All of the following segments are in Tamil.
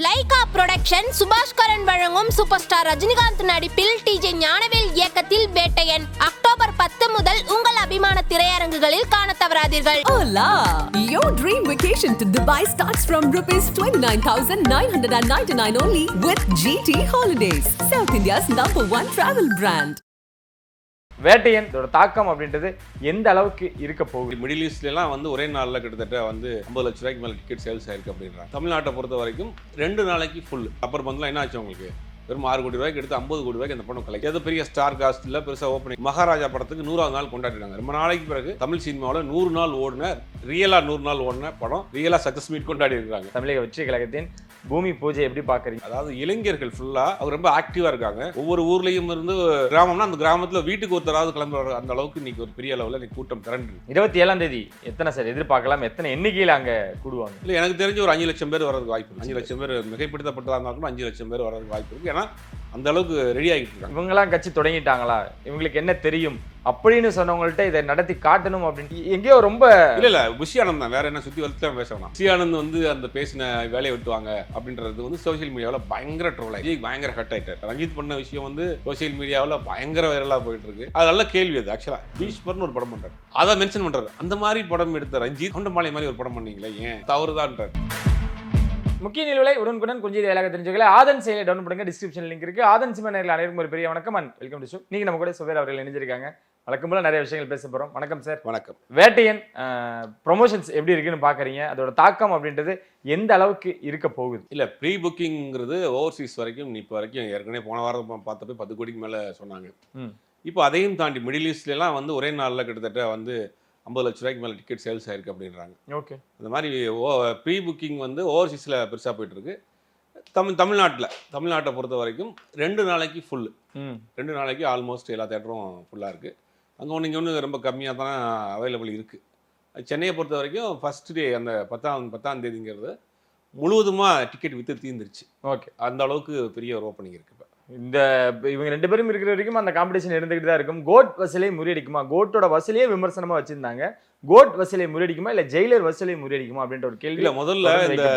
லைகா புரொடக்ஷன் சுபாஷ்கரன் வழங்கும் சூப்பர் ஸ்டார் ரஜினிகாந்த் நடிப்பில் டிஜே ஞானவேல் இயக்கத்தில் வேட்டையன் அக்டோபர் 10 முதல் உங்கள் அபிமான திரையரங்குகளில் காண தவறாதீர்கள். Hola! Your dream vacation to Dubai starts from rupees 29,999 only with GT Holidays, South India's #1 travel brand. Vettaiyan இதோட தாக்கம் அப்படின்றது எந்த அளவுக்கு இருக்க போகுது? மிடில் ஈஸ்ட்லாம் வந்து ஒரே நாளில் கிட்டத்தட்ட வந்து 50 லட்ச ரூபாய்க்கு மேலே டிக்கெட் சேல்ஸ் ஆயிருக்கு அப்படின்றாங்க. தமிழ்நாட்டை பொறுத்த வரைக்கும் 2 நாளைக்கு ஃபுல். அப்பர் பந்தெலாம் என்ன ஆச்சு உங்களுக்கு? வெறும் 6 கோடி ரூபாய்க்கு எடுத்து 50 கோடி ரூபாய்க்கு அந்த படம் கலெக்ட். எது பெரிய ஸ்டார் காஸ்ட் இல்லை, பெருசாக ஓப்பனிங். மகாராஜா படத்துக்கு 100வது நாள் கொண்டாடினாங்க. ரொம்ப நாளைக்கு பிறகு தமிழ் சினிமாவில் 100 நாள் ஓடின ரியலாக 100 நாள் ஓடின படம் ரியலாக சக்ஸஸ் மீட் கொண்டாடி இருக்காங்க. தமிழக வெற்றி கழகத்தின் பூமி பூஜை எப்படி பார்க்குறீங்க? அதாவது இளைஞர்கள் ஃபுல்லாக அவர் ரொம்ப ஆக்டிவாக இருக்காங்க. ஒவ்வொரு ஊர்லேயும் இருந்து கிராமம்னா அந்த கிராமத்தில் வீட்டுக்கு ஒருத்தராவது கிளம்பி வர அந்த அளவுக்கு இன்னைக்கு ஒரு பெரிய அளவில் இன்னைக்கு கூட்டம் திரண்டு. 27ஆம் தேதி எத்தனை சார் எதிர்பார்க்கலாம்? எத்தனை எண்ணிக்கையில் அங்கே கூடுவாங்க? இல்லை, எனக்கு தெரிஞ்சு ஒரு 5 லட்சம் பேர் வரதுக்கு வாய்ப்பு. 5 லட்சம் பேர் மிகைப்படுத்தப்பட்டதாக இருந்தாலும் 5 லட்சம் பேர் வரதுக்கு வாய்ப்பு இருக்குது. ஏன்னா அந்த அளவுக்கு ரெடி ஆகிட்டு இருக்காங்க. இவங்கெல்லாம் கட்சி தொடங்கிட்டாங்களா, இவங்களுக்கு என்ன தெரியும் அப்படின்னு சொன்னவங்கள்ட்ட இதை நடத்தி காட்டணும் அப்படின்ட்டு எங்கேயோ ரொம்ப இல்ல புஷி ஆனந்த் தான், வேற என்ன சுத்தி வளர்த்து தான் பேசணும். புஷி ஆனந்த் வந்து அந்த பேசின வேலையை விட்டுவாங்க அப்படின்றது வந்து சோசியல் மீடியாவில் பயங்கர ட்ரோல் ஆகி பயங்கர ஹட் ஆயிட்டார். ரஞ்சித் பண்ண விஷயம் வந்து சோசியல் மீடியாவில் பயங்கர வைரலா போயிட்டு இருக்கு. அது நல்ல கேள்வி. அது ஆக்சுவலா பீஷ்மர்னு ஒரு படம் பண்றாரு, அதை மென்ஷன் பண்றாரு. அந்த மாதிரி படம் எடுத்த ரஞ்சித் கவுண்டமாலை மாதிரி ஒரு படம் பண்ணீங்களே, ஏன் தவறுதான்றார். முக்கிய நிலவுகளை உடனுக்குடன் கொஞ்சம் வேலையாக தெரிஞ்சுக்கல ஆதன் செயலை டவுன் பண்ணுங்க. டிஸ்கிரிப்ஷன் லிங்க் இருக்கு. ஆதன் சிம நேரில் அனைவருக்கும் ஒரு பெரிய வணக்கம் அண்ட் வெல்கம் டு ஷோ. நீங்க நம்ம கூட சுவேர் அவர்கள் இணைஞ்சிருக்காங்க. வழக்கம் போல நிறைய விஷயங்கள் பேச போறோம். வணக்கம் சார். வணக்கம். வேட்டையன் ப்ரொமோஷன்ஸ் எப்படி இருக்குன்னு பாக்குறீங்க? அதோட தாக்கம் அப்படின்றது எந்த அளவுக்கு இருக்க போகுது? இல்ல, ப்ரீ புக்கிங்கிறது ஓவர்சீஸ் வரைக்கும் இப்போ வரைக்கும் ஏற்கனவே போன வாரம் பார்த்தப்ப 10 கோடிக்கு மேல சொன்னாங்க. இப்போ அதையும் தாண்டி மிடில் ஈஸ்ட்லாம் வந்து ஒரே நாளில் கிட்டத்தட்ட வந்து 50 லட்ச ரூபாய்க்கு மேலே டிக்கெட் சேல்ஸ் ஆயிருக்கு அப்படின்றாங்க. ஓகே. அந்த மாதிரி ப்ரீ புக்கிங் வந்து ஓவர்சீஸில் பெருசாக போயிட்டு இருக்கு. தமிழ்நாட்டை பொறுத்த வரைக்கும் 2 நாளைக்கு ஃபுல்லு. 2 நாளைக்கு ஆல்மோஸ்ட் எல்லா தேட்டரும் ஃபுல்லாக இருக்குது. அங்கே ஒன்று ரொம்ப கம்மியாக தான் அவைலபிள் இருக்குது. சென்னையை பொறுத்த வரைக்கும் ஃபர்ஸ்ட் டே அந்த 10ஆம் தேதிங்கிறது முழுவதுமாக டிக்கெட் விற்று தீர்ந்துருச்சு. ஓகே. அந்த அளவுக்கு பெரிய ஒரு ஓப்பனிங் இருக்குது. இந்த இவங்க 2 பேரும் இருக்கிற வரைக்கும் அந்த காம்படிஷன் இருந்துகிட்டு தான் இருக்கும். கோட் வசூலை முறியடிக்குமா? கோட்டோட வசூலையே விமர்சனமா வச்சிருந்தாங்க. கோட் வசூலை முறியடிக்குமா இல்ல ஜெயிலர் வசூலை முறியடிக்குமா அப்படின்ற ஒரு கேள்வி. இல்லை, முதல்ல இந்த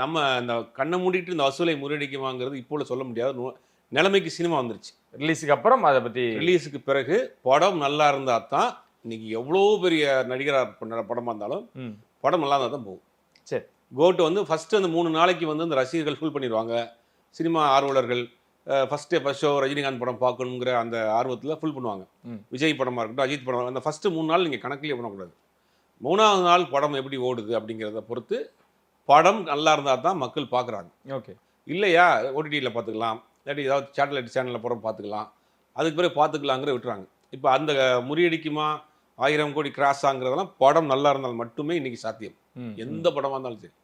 நம்ம இந்த கண்ணை மூடிட்டு இந்த வசூலை முறியடிக்குமாங்கிறது இப்போ சொல்ல முடியாது. நிலைமைக்கு சினிமா வந்துருச்சு. ரிலீஸுக்கு அப்புறம் அதை பற்றி ரிலீஸுக்கு பிறகு படம் நல்லா இருந்தால் தான், இன்னைக்கு எவ்வளோ பெரிய நடிகராக பண்ண படமாக இருந்தாலும் படம் நல்லா இருந்தால் தான் போகும். சரி. கோட்டு வந்து ஃபஸ்ட்டு அந்த 3 நாளைக்கு வந்து அந்த ரசிகர்கள் ஃபுல் பண்ணிடுவாங்க. சினிமா ஆர்வலர்கள் ஃபஸ்ட் ஷோ ரஜினிகாந்த் படம் பார்க்கணுங்கிற அந்த ஆர்வத்தில் ஃபுல் பண்ணுவாங்க. விஜய் படமாக இருக்கட்டும், அஜித் படம், அந்த ஃபஸ்ட்டு 3 நாள் நீங்கள் கணக்கிலே பண்ணக்கூடாது. 3ஆவது நாள் படம் எப்படி ஓடுது அப்படிங்கிறத பொறுத்து படம் நல்லா இருந்தால் தான் மக்கள் பார்க்குறாங்க. ஓகே. இல்லையா ஓடிடியில் பார்த்துக்கலாம், இல்லாட்டி ஏதாவது சேட்டலைட் சேனலில் படம் பார்த்துக்கலாம், அதுக்கு பிறகு பார்த்துக்கலாங்கிற விட்டுறாங்க. இப்போ அந்த முறியடிக்குமா 1000 கோடி கிராஸ் ஆகுறதெல்லாம் படம் நல்லா இருந்தால் மட்டுமே இன்றைக்கி சாத்தியம். எந்த படமாக இருந்தாலும் சரி.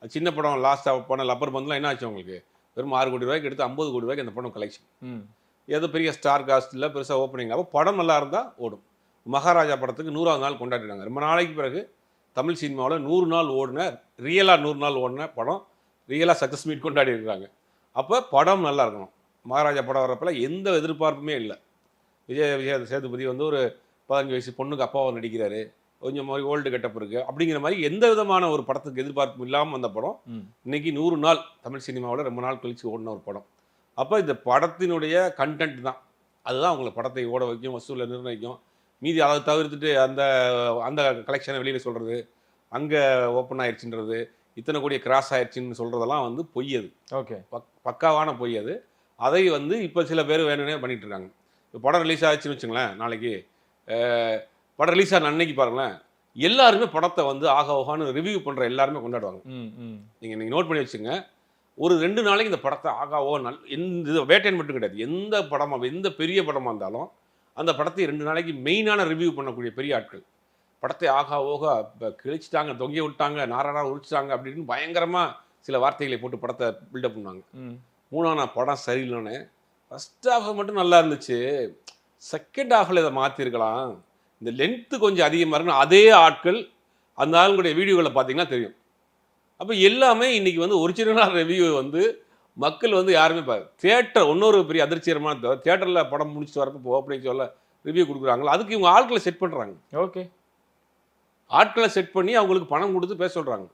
அது சின்ன படம் லாஸ்ட்டாக போன அப்பர் பந்தெலாம் என்ன ஆச்சு உங்களுக்கு? வெறும் 6 கோடி ரூபாய்க்கு எடுத்து 50 கோடி ரூபாய்க்கு அந்த படம் கலெக்ஷன். ஏதோ பெரிய ஸ்டார் காஸ்ட் இல்லை, பெருசாக ஓப்பனிங். அப்போ படம் நல்லா இருந்தால் ஓடும். மகாராஜா படத்துக்கு 100வது நாள் கொண்டாடினாங்க. ரொம்ப நாளைக்கு பிறகு தமிழ் சினிமாவில் 100 நாள் ஓடின ரியலாக 100 நாள் ஓடின படம் ரியலாக சக்ஸஸ் மீட் கொண்டாடி இருக்கிறாங்க. அப்போ படம் நல்லா இருக்கணும். மகாராஜா படம் வரப்பல எந்த எதிர்பார்ப்புமே இல்லை. விஜய் சேதுபதி வந்து ஒரு 15 வயசு பொண்ணுக்கு அப்பாவை நடிக்கிறாரு, கொஞ்சம் மாதிரி ஓல்டு கெட்டப் இருக்குது அப்படிங்கிற மாதிரி எந்த விதமான ஒரு படத்துக்கு எதிர்பார்ப்பு இல்லாமல் அந்த படம் இன்னைக்கு 100 நாள் தமிழ் சினிமாவில் ரொம்ப நாள் கழித்து ஓடின ஒரு படம். அப்போ இந்த படத்தினுடைய கண்டென்ட் தான், அதுதான் அவங்களை படத்தை ஓட வைக்கும், வசூலில் நிர்ணயிக்கும். மீதி அதை தவிர்த்துட்டு அந்த அந்த கலெக்ஷனை வெளியில் சொல்கிறது, அங்கே ஓப்பன் ஆயிடுச்சுன்றது, இத்தனை கோடியை கிராஸ் ஆயிடுச்சுன்னு சொல்கிறதெல்லாம் வந்து பொய். அது ஓகே, பக்காவான பொய். அது அதை வந்து இப்போ சில பேர் வேணும்னே பண்ணிகிட்டு இருக்காங்க. இப்போ படம் ரிலீஸ் ஆகிடுச்சுன்னு வச்சுங்களேன், நாளைக்கு படம் ரிலீஸ் ஆன அன்னைக்கு பாருங்களேன், எல்லாருமே படத்தை வந்து ஆகான்னு ரிவ்யூ பண்ணுற எல்லாருமே கொண்டாடுவாங்க. நீங்கள் நோட் பண்ணி வச்சுங்க. ஒரு 2 நாளைக்கு இந்த படத்தை ஆகாவோ எந்த வேட்டையன் மட்டும் கிடையாது, எந்த படமாக எந்த பெரிய படமாக இருந்தாலும் அந்த படத்தை 2 நாளைக்கு மெயினான ரிவ்யூ பண்ணக்கூடிய பெரிய ஆட்கள் படத்தை ஆகாவோக கிழிச்சிட்டாங்க, தொங்கிய விட்டாங்க, நாராடா உரிச்சிட்டாங்க அப்படின்னு பயங்கரமாக சில வார்த்தைகளை போட்டு படத்தை பில்டப் பண்ணுவாங்க. 3ஆம் நாள் படம் சரியில்லைன்னு ஃபஸ்ட் ஹாஃப் மட்டும் நல்லா இருந்துச்சு, செகண்ட் ஹாஃபில் இதை மாற்றிருக்கலாம், இந்த லென்த்து கொஞ்சம் அதிகமாக இருக்குன்னு அதே ஆட்கள் அந்த ஆளுங்களுடைய வீடியோவில் பார்த்தீங்கன்னா தெரியும். அப்போ எல்லாமே இன்றைக்கி வந்து ஒரிஜினலான ரிவ்யூ வந்து மக்கள் வந்து யாருமே தியேட்டர் இன்னொரு பெரிய அதிர்ச்சிகரமான தியேட்டரில் படம் முடிச்சுட்டு வரப்போ ஓப்பனிங் சொல்ல ரிவ்யூ கொடுக்குறாங்களோ அதுக்கு இவங்க ஆட்களை செட் பண்ணுறாங்க. ஓகே. ஆட்களை செட் பண்ணி அவங்களுக்கு பணம் கொடுத்து பேச சொல்கிறாங்க.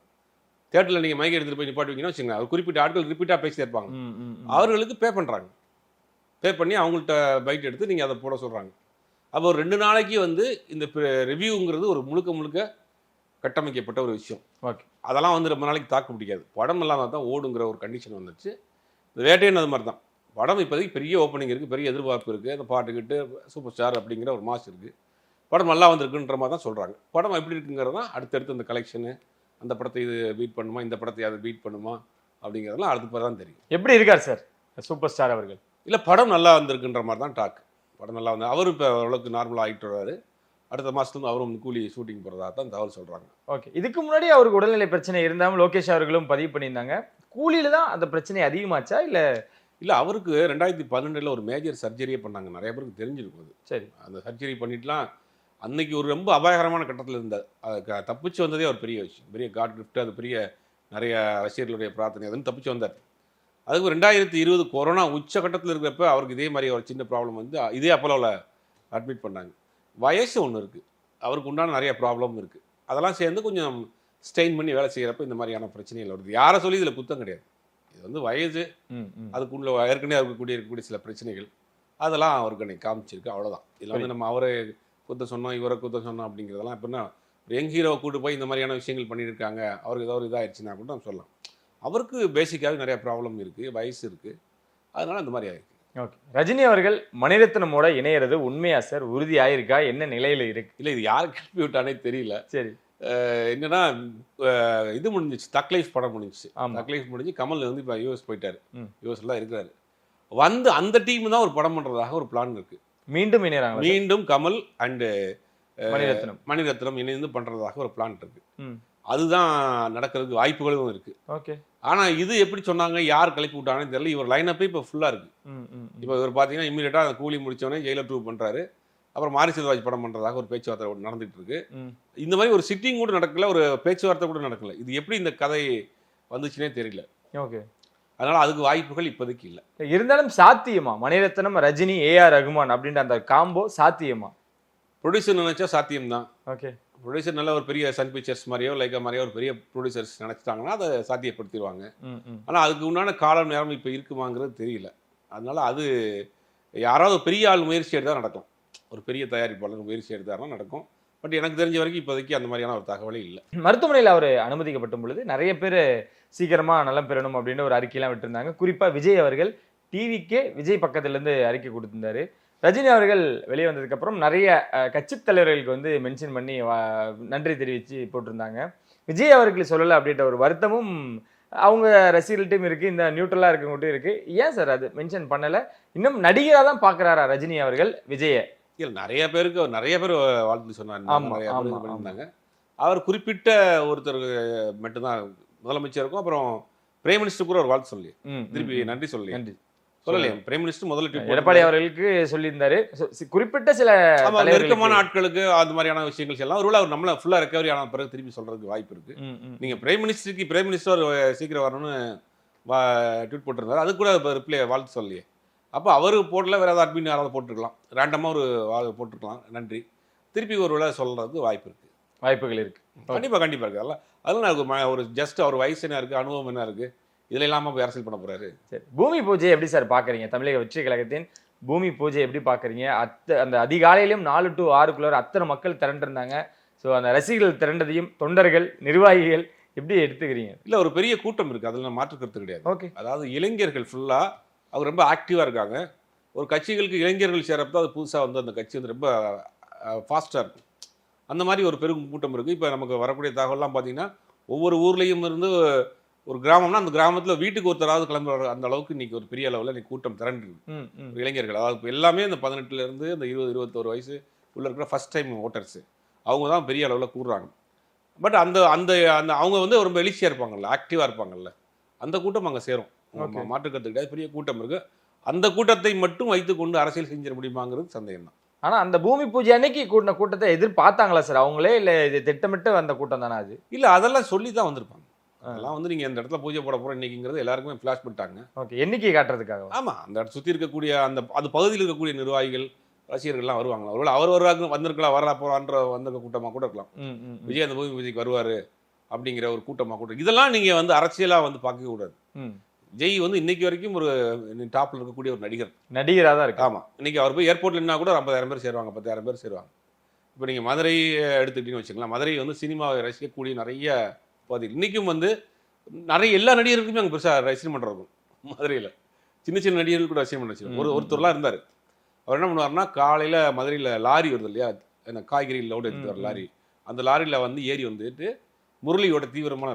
தேட்டரில் நீங்கள் மைக் எடுத்துகிட்டு போய் நிப்பாட்டுவீங்கன்னா வச்சுக்கோங்க, ஒரு குறிப்பிட்ட ஆட்கள் ரிப்பீட்டாக பேசிட்டே இருப்பாங்க. அவர்களுக்கு பே பண்ணுறாங்க. பே பண்ணி அவங்கள்ட்ட பைட் எடுத்து நீங்கள் அதை போட சொல்கிறாங்க. அப்போ ஒரு 2 நாளைக்கு வந்து இந்த ரிவ்யூங்கிறது ஒரு முழுக்க கட்டமைக்கப்பட்ட ஒரு விஷயம். ஓகே. அதெல்லாம் வந்து ரொம்ப நாளைக்கு தாக்கு பிடிக்காது. படம் இல்லாமல் தான் ஓடுங்கிற ஒரு கண்டிஷன் வந்துச்சு. இந்த வேட்டையன் அது மாதிரி தான். படம் இப்போதைக்கு பெரிய ஓப்பனிங் இருக்குது, பெரிய எதிர்பார்ப்பு இருக்குது, அந்த பாட்டுக்கிட்டு சூப்பர் ஸ்டார் அப்படிங்கிற ஒரு மாஸ் இருக்குது, படம் நல்லா வந்திருக்குன்ற மாதிரி தான் சொல்கிறாங்க. படம் எப்படி இருக்குங்கிறது தான் அடுத்தடுத்து அந்த கலெக்ஷனு, அந்த படத்தை இது பீட் பண்ணுமா, இந்த படத்தை அதை பீட் பண்ணுமா அப்படிங்கிறதெல்லாம் அடுத்த பிறகு தான் தெரியும். எப்படி இருக்கார் சார் சூப்பர் ஸ்டார் அவர்கள்? இல்லை, படம் நல்லா வந்திருக்குன்ற மாதிரி தான் டாக். படம் நல்லா வந்து அவரும் இப்போ ஓரளவுக்கு நார்மலாக ஆகிட்டு வர்றாரு. அடுத்த மாதத்துலேருந்து அவரும் கூலி ஷூட்டிங் போகிறதா தான் தகவல் சொல்கிறாங்க. ஓகே. இதுக்கு முன்னாடி அவருக்கு உடல்நிலை பிரச்சனை இருந்தாலும் லோகேஷ் அவர்களும் பதிவு பண்ணியிருந்தாங்க. கூலியில் தான் அந்த பிரச்சனை அதிகமாச்சா இல்லை? இல்லை, அவருக்கு 2012 ஒரு மேஜர் சர்ஜரியே பண்ணாங்க. நிறைய பேருக்கு தெரிஞ்சிருக்கும் அது. சரி. அந்த சர்ஜரி பண்ணிட்டுலாம் அன்னைக்கு ஒரு ரொம்ப அபாயகரமான கட்டத்தில் இருந்தார். அது தப்பிச்சு வந்ததே ஒரு பெரிய விஷயம், பெரிய காட் கிஃப்ட். அது பெரிய நிறைய ரசிகர்களுடைய பிரார்த்தனை, அதுன்னு தப்பிச்சு வந்தார். அதுக்கு 2020 கொரோனா உச்சகட்டத்தில் இருக்கிறப்ப அவருக்கு இதே மாதிரி ஒரு சின்ன ப்ராப்ளம் வந்து இதே அப்போலோவில் அட்மிட் பண்ணாங்க. வயசு ஒன்று இருக்குது, அவருக்கு உண்டான நிறைய ப்ராப்ளம் இருக்குது. அதெல்லாம் சேர்ந்து கொஞ்சம் ஸ்டெயின் பண்ணி வேலை செய்கிறப்ப இந்த மாதிரியான பிரச்சனைகள் வருது. யாரை சொல்லி இதில் குத்தம் கிடையாது. இது வந்து வயது, அதுக்குள்ள ஏற்கனவே இருக்கக்கூடிய சில பிரச்சனைகள், அதெல்லாம் அவருக்கு அன்னைக்கு காமிச்சிருக்கு, அவ்வளோதான். இதில் வந்து நம்ம அவரை குத்த சொன்னோம், இவரை குத்த சொன்னோம் அப்படிங்கிறதெல்லாம் எப்படின்னா, ஒரு யங் ஹீரோவை கூட்டு போய் இந்த மாதிரியான விஷயங்கள் பண்ணியிருக்காங்க, அவருக்கு ஏதாவது ஒரு இதாகிடுச்சுன்னா கூட நம்ம சொல்லலாம். அவருக்கு பேசிக்காகவே நிறைய ப்ராப்ளம் இருக்குது, வயசு இருக்குது, அதனால அந்த மாதிரி ஆயிருக்கு. ஓகே. ரஜினி அவர்கள் மணிரத்னமோட இணையிறது உண்மையா சார்? உறுதி ஆயிருக்கா? என்ன நிலையில இருக்கு? இல்லை, இது யார் கிளப்பி விட்டானே தெரியல. சரி. என்னன்னா இது முடிஞ்சிச்சு, தக் லைஃப் படம் முடிஞ்சிச்சு. ஆமா. தக் லைஃப் முடிஞ்சு கமல் வந்து இப்போ யூஎஸ் போயிட்டாரு, யூஎஸ்லாம் இருக்கிறாரு. வந்து அந்த டீம் தான் ஒரு படம் பண்ணுறதாக ஒரு பிளான் இருக்குது. மீண்டும் இணையறாங்க, மீண்டும் கமல் அண்டு மணிரத்னம் இணைந்து பண்ணுறதாக ஒரு பிளான் இருக்குது. அதுதான் நடக்கிறதுக்கு வாய்ப்புகளும் இருக்குது. ஓகே. ஆனால் இது எப்படி சொன்னாங்க, யார் கிளப்பி விட்டாங்கன்னு தெரியல. இவர் லைனப்பே இப்போ ஃபுல்லாக இருக்குது. இப்போ இவர் பார்த்தீங்கன்னா இம்மீடியட்டாக அந்த கூலி முடித்தோடனே ஜெயிலர் 2 பண்ணுறாரு. அப்புறம் மாரி செல்வராஜ் படம் பண்ணுறதாக ஒரு பேச்சுவார்த்தை நடந்துகிட்டு இருக்கு. இந்த மாதிரி ஒரு சிட்டிங் கூட நடக்கல, ஒரு பேச்சுவார்த்தை கூட நடக்கல. இது எப்படி இந்த கதை வந்துச்சுன்னே தெரியல. ஓகே. அதனால அதுக்கு வாய்ப்புகள் இப்போதைக்கு இல்லை. இருந்தாலும் சாத்தியமா மணிரத்னம் ரஜினி ஏஆர் ரகுமான் அப்படின்ற அந்த காம்போ சாத்தியமா? ப்ரொடியூசர் நினைச்சா சாத்தியம்தான். ஓகே. ப்ரொடியூசர் நல்ல ஒரு பெரிய சன் பிக்சர்ஸ் மாதிரியோ லைக்கா மாதிரியோ ஒரு பெரிய ப்ரொடியூசர்ஸ் நினைச்சிட்டாங்கன்னா அதை சாத்தியப்படுத்திடுவாங்க. ஆனால் அதுக்கு உண்டான காலம் நேரம் இப்போ இருக்குமாங்கிறது தெரியல. அதனால அது யாராவது பெரிய ஆள் முயற்சி எடுத்தால் நடக்கும், ஒரு பெரிய தயாரிப்பாளர் முயற்சி எடுத்தாருன்னா நடக்கும். பட் எனக்கு தெரிஞ்ச வரைக்கும் இப்போதைக்கு அந்த மாதிரியான ஒரு தகவலே இல்லை. மருத்துவமனையில் அவர் அனுமதிக்கப்பட்ட பொழுது நிறைய பேர் சீக்கிரமாக நலம் பெறணும் அப்படின்னு ஒரு அறிக்கையெல்லாம் விட்டுருந்தாங்க. குறிப்பாக விஜய் அவர்கள் டிவிக்கே விஜய் பக்கத்துலேருந்து அறிக்கை கொடுத்திருந்தாரு. ரஜினி அவர்கள் வெளியே வந்ததுக்கப்புறம் நிறைய கட்சித் தலைவர்களுக்கு வந்து மென்ஷன் பண்ணி நன்றி தெரிவித்து போட்டிருந்தாங்க. விஜய் அவர்கள் சொல்லலை அப்படின்ற ஒரு வருத்தமும் அவங்க ரசிகர்கள்ட்டையும் இருக்குது, இந்த நியூட்ரலாக இருக்கவங்கள்ட்டையும் இருக்குது. ஏன் சார் அது மென்ஷன் பண்ணலை? இன்னும் நடிகராக தான் பார்க்குறாரா ரஜினி அவர்கள் விஜயை? இல்லை, நிறைய பேர் வாழ்த்து சொன்னாங்க. அவர் குறிப்பிட்ட ஒருத்தர் மட்டும்தான் முதலமைச்சருக்கும் அப்புறம் பிரைம் மினிஸ்டர் கூட ஒரு வாழ்த்து சொல்லி திருப்பி நன்றி சொல்லலையே. பிரைம் மினிஸ்டர் முதல்ல எடப்பாடி அவர்களுக்கு சொல்லியிருந்தாரு, குறிப்பிட்ட சில நெருக்கமான ஆட்களுக்கு அந்த மாதிரியான விஷயங்கள் செய்யலாம். ஒருவேளை அவர் நம்மள ஃபுல்லா ரெக்கவரி ஆன பிறகு திருப்பி சொல்றதுக்கு வாய்ப்பு இருக்கு. நீங்க பிரைம் மினிஸ்டர் சீக்கிரம் வரணும்னு ட்வீட் போட்டிருந்தாரு, அது கூட ரிப்ளை வாழ்த்து சொல்லலையே. அப்போ அவர் போடல, வேற ஏதாவது அட்மின் யாராவது போட்டிருக்கலாம், ரேண்டமாக ஒரு போட்டிருக்கலாம் நன்றி. திருப்பி ஒரு வேளை சொல்றதுக்கு வாய்ப்புகள் இருக்கு. கண்டிப்பாக இருக்கு. அதெல்லாம் ஒரு ஜஸ்ட் அவர் வயசு என்ன இருக்கு, அனுபவம் என்ன இருக்கு, இதுல இல்லாம போய் அரசியல் பண்ண போறாரு. சரி, பூமி பூஜை எப்படி சார் பாக்குறீங்க? தமிழக வெற்றி கழகத்தின் பூமி பூஜை எப்படி பாக்குறீங்க? அந்த அதிகாலையிலும் 4 to 6 அத்தனை மக்கள் திரண்டிருந்தாங்க. ஸோ அந்த ரசிகர்கள் திரண்டதையும் தொண்டர்கள் நிர்வாகிகள் எப்படி எடுத்துக்கிறீங்க? இல்லை, ஒரு பெரிய கூட்டம் இருக்கு, அதில் நான் மாற்று கருத்து கிடையாது. ஓகே. அதாவது இளைஞர்கள் ஃபுல்லா அவங்க ரொம்ப ஆக்டிவா இருக்காங்க. ஒரு கட்சிகளுக்கு இளைஞர்கள் சேரப்போ அது புதுசாக வந்து அந்த கட்சி வந்து ரொம்ப ஃபாஸ்டா இருக்கும். அந்த மாதிரி ஒரு பெரும் கூட்டம் இருக்கு. இப்போ நமக்கு வரக்கூடிய தகவல்லாம் பார்த்தீங்கன்னா ஒவ்வொரு ஊர்லேயும் இருந்து ஒரு கிராமம்னா அந்த கிராமத்தில் வீட்டுக்கு ஒருத்தராவது கிளம்புற அந்த அளவுக்கு இன்னைக்கு ஒரு பெரிய அளவில் இன்னைக்கு கூட்டம் திரண்டிருக்கு இளைஞர்கள். அதாவது இப்போ எல்லாமே இந்த 18லேருந்து இந்த 20-21 வயசு உள்ள இருக்கிற ஃபர்ஸ்ட் டைம் ஓட்டர்ஸு அவங்க தான் பெரிய அளவில் கூடுறாங்க. பட் அந்த அந்த அந்த அவங்க வந்து ரொம்ப எழுச்சியாக இருப்பாங்கல்ல, ஆக்டிவாக இருப்பாங்கல்ல, அந்த கூட்டம் அங்கே சேரும். மாற்றுக்கருத்து கிடையாது, பெரிய கூட்டம் இருக்கு. அந்த கூட்டத்தை மட்டும் வைத்துக்கொண்டு அரசியல் செஞ்சிட முடியுமாங்கிறது சந்தேகம் தான். ஆனா அந்த பூமி பூஜை அன்னைக்கு கூட்டின கூட்டத்தை எதிர்பார்த்தாங்களா சார் அவங்களே, இல்லை இது திட்டமிட்டு வந்த கூட்டம் தானே அது? இல்லை, அதெல்லாம் சொல்லி தான் வந்திருப்பாங்க. அதெல்லாம் வந்து நீங்கள் இந்த இடத்துல பூஜை போட போகிறோம் இன்னைக்குங்கிறது எல்லாருக்குமே ஃப்ளாஷ் பண்ணிட்டாங்க. ஓகே, எண்ணிக்கை காட்டுறதுக்காக. ஆமாம், அந்த இடத்த சுற்றி இருக்கக்கூடிய அது பகுதியில் இருக்கக்கூடிய நிர்வாகிகள் ரசிகர்கள்லாம் வருவாங்களா, ஒருவேளை அவர் வந்திருக்கலாம், வரலா போகிறான்ற வந்த கூட்டமாக கூட இருக்கலாம். விஜய் அந்த பூமி பூஜைக்கு வருவார் அப்படிங்கிற ஒரு கூட்டம் இதெல்லாம் நீங்கள் வந்து அரசியலாக வந்து பார்க்கவே கூடாது. விஜய் வந்து இன்னைக்கு வரைக்கும் ஒரு டாப்பில் இருக்கக்கூடிய ஒரு நடிகராக தான் இருக்கு. ஆமாம், இன்னைக்கு அவர் போய் ஏர்போர்ட்ல என்ன கூட 50,000 பேர் சேருவாங்க, 10,000 பேர் சேருவாங்க. இப்போ நீங்கள் மதுரை எடுத்துக்கிட்டீங்கன்னு வச்சுக்கலாம், மதுரை வந்து சினிமாவை ரசிக்கக்கூடிய நிறைய பகுதிகள் இன்றைக்கும் வந்து நிறைய எல்லா நடிகர்களுக்குமே அங்கே பெருசாக ரசிகன் மன்றம் இருக்கும் மதுரையில். சின்ன சின்ன நடிகர்கள் கூட ரசிகன் மன்றம் வச்சுருக்கோம். ஒருத்தர்லாம் இருந்தார். அவர் என்ன பண்ணுவார்னா, காலையில் மதுரையில் லாரி வருது இல்லையா, அந்த காய்கறி லோடு எடுத்து வர லாரி, அந்த லாரியில் வந்து ஏறி வந்துட்டு முரளியோட தீவிரமான